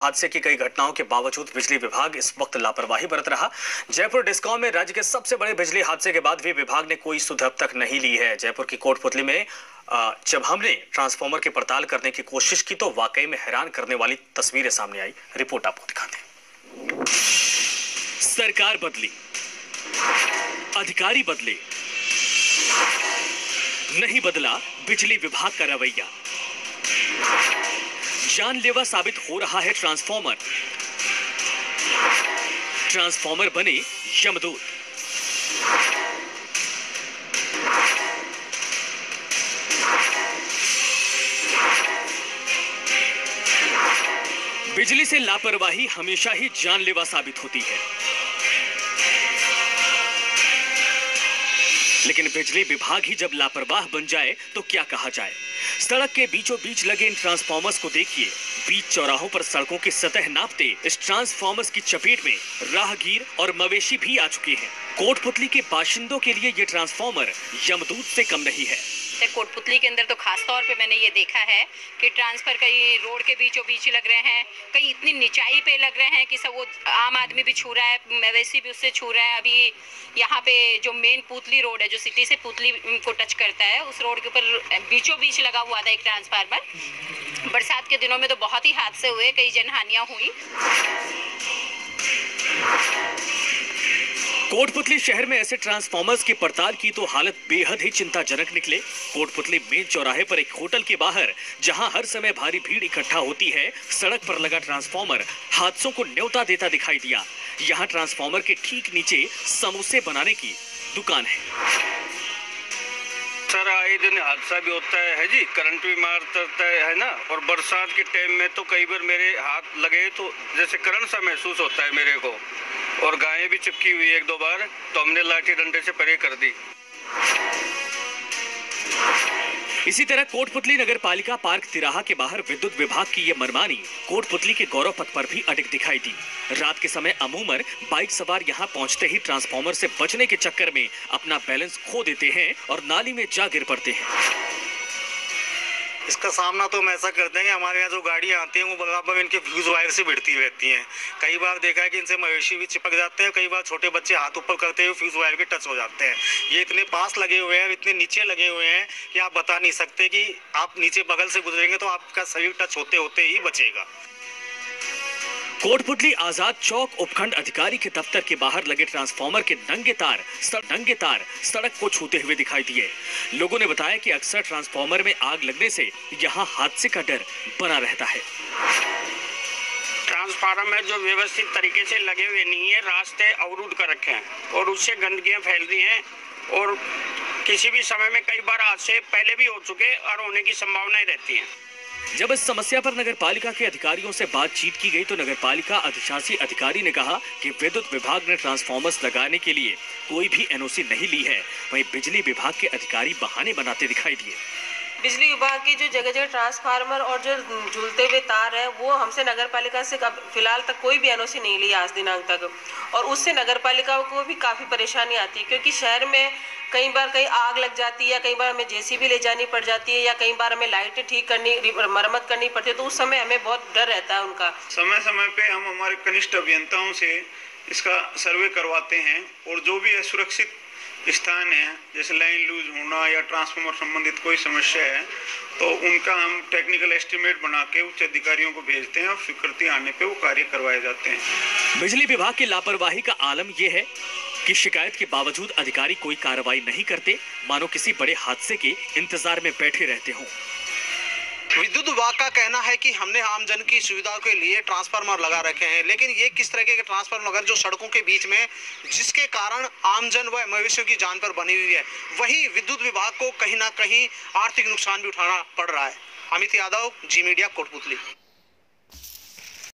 हादसे की कई घटनाओं के बावजूद बिजली विभाग इस वक्त लापरवाही बरत रहा। जयपुर डिस्कॉम में राज्य के सबसे बड़े बिजली हादसे के बाद भी विभाग ने कोई सुध अब तक नहीं ली है। जयपुर की कोटपुतली में जब हमने ट्रांसफार्मर की पड़ताल करने की कोशिश की तो वाकई में हैरान करने वाली तस्वीरें सामने आई। रिपोर्ट आपको दिखाते हैं। सरकार बदली, अधिकारी बदले, नहीं बदला बिजली विभाग का रवैया। जानलेवा साबित हो रहा है ट्रांसफार्मर। ट्रांसफार्मर बने यमदूत। बिजली से लापरवाही हमेशा ही जानलेवा साबित होती है, लेकिन बिजली विभाग ही जब लापरवाह बन जाए तो क्या कहा जाए। सड़क के बीचों बीच लगे इन ट्रांसफार्मर्स को देखिए। बीच चौराहों पर सड़कों की सतह नापते इस ट्रांसफार्मर्स की चपेट में राहगीर और मवेशी भी आ चुके हैं। कोटपुतली के बाशिंदों के लिए ये ट्रांसफार्मर यमदूत से कम नहीं है। कोटपुतली के अंदर तो खास तौर पे मैंने ये देखा है कि ट्रांसफर कई रोड के बीचों बीच लग रहे हैं, कई इतनी निचाई पे लग रहे हैं कि सब वो आम आदमी भी छू रहा है, मवेशी भी उससे छू रहे हैं। अभी यहाँ पे जो मेन पुतली रोड है, जो सिटी से पुतली को टच करता है, उस रोड के ऊपर बीचों बीच लगा हुआ था एक ट्रांसफार्मर। बरसात के दिनों में तो बहुत ही हादसे हुए, कई जनहानियां हुई। कोटपुतली शहर में ऐसे ट्रांसफार्मर्स की पड़ताल की तो हालत बेहद ही चिंताजनक निकले। कोटपुतली मेन चौराहे पर एक होटल के बाहर, जहां हर समय भारी भीड़ इकट्ठा होती है, सड़क पर लगा ट्रांसफार्मर हादसों को न्योता देता दिखाई दिया। यहां ट्रांसफार्मर के ठीक नीचे समोसे बनाने की दुकान है। सर, आए दिन हादसा भी होता है जी, करंट भी मारता है ना। और बरसात के टाइम में तो कई बार मेरे हाथ लगे तो जैसे करंट सा महसूस होता है मेरे को, और गायें भी चिपकी हुई एक दो बार, तो हमने लाठी डंडे से परे कर दी। इसी तरह कोटपुतली नगर पालिका पार्क तिराहा के बाहर विद्युत विभाग की ये मनमानी कोटपुतली के गौरव पथ पर भी अटक दिखाई दी। रात के समय अमूमन बाइक सवार यहाँ पहुँचते ही ट्रांसफार्मर से बचने के चक्कर में अपना बैलेंस खो देते हैं और नाली में जा गिर पड़ते हैं। इसका सामना तो हम ऐसा करते हैं कि हमारे यहाँ जो गाड़ियाँ आती हैं वो बराबर इनके फ्यूज वायर से भिड़ती रहती हैं। कई बार देखा है कि इनसे मवेशी भी चिपक जाते हैं, कई बार छोटे बच्चे हाथ ऊपर करते हुए फ्यूज वायर के टच हो जाते हैं। ये इतने पास लगे हुए हैं, इतने नीचे लगे हुए हैं कि आप बता नहीं सकते कि आप नीचे बगल से गुजरेंगे तो आपका शरीर टच होते होते ही बचेगा। कोटपुतली आजाद चौक उपखंड अधिकारी के दफ्तर के बाहर लगे ट्रांसफार्मर के नंगे तार सड़क को छूते हुए दिखाई दिए। लोगों ने बताया कि अक्सर ट्रांसफार्मर में आग लगने से यहां हादसे का डर बना रहता है। ट्रांसफार्मर जो व्यवस्थित तरीके से लगे हुए नहीं है, रास्ते अवरुद्ध कर रखे हैं और उससे गंदगियां फैल रही हैं, और किसी भी समय में कई बार हादसे पहले भी हो चुके और होने की संभावनाएं रहती हैं। जब इस समस्या पर नगर पालिका के अधिकारियों से बातचीत की गई तो नगर पालिका अधिशासी अधिकारी ने कहा कि विद्युत विभाग ने ट्रांसफार्मर्स लगाने के लिए कोई भी एनओसी नहीं ली है। वहीं बिजली विभाग के अधिकारी बहाने बनाते दिखाई दिए। बिजली विभाग की जो जगह जगह ट्रांसफार्मर और जो झूलते हुए तार है, वो हमसे नगर पालिका से फिलहाल तक कोई भी एनओसी नहीं ली आज दिनांक तक, और उससे नगर पालिका को भी काफ़ी परेशानी आती है, क्योंकि शहर में कई बार कहीं आग लग जाती है, या कई बार हमें जेसीबी ले जानी पड़ जाती है, या कई बार हमें लाइटें ठीक करनी, मरम्मत करनी पड़ती है, तो उस समय हमें बहुत डर रहता है उनका। समय समय पे हम हमारे कनिष्ठ अभियंताओं से इसका सर्वे करवाते हैं, और जो भी असुरक्षित स्थान है, जैसे लाइन लूज होना या ट्रांसफार्मर संबंधित कोई समस्या है, तो उनका हम टेक्निकल एस्टीमेट बना के उच्च अधिकारियों को भेजते हैं और स्वीकृति आने पे वो कार्य करवाए जाते हैं। बिजली विभाग की लापरवाही का आलम यह है कि शिकायत के बावजूद अधिकारी कोई कार्रवाई नहीं करते, मानो किसी बड़े हादसे के इंतजार में बैठे रहते हों। विद्युत विभाग का कहना है कि हमने आमजन की सुविधा के लिए ट्रांसफार्मर लगा रखे हैं, लेकिन ये किस तरह के ट्रांसफार्मर लगा जो सड़कों के बीच में, जिसके कारण आमजन व मवेशियों की जान पर बनी हुई है। वहीं विद्युत विभाग को कहीं ना कहीं आर्थिक नुकसान भी उठाना पड़ रहा है। अमित यादव, जी मीडिया, कोटपुतली।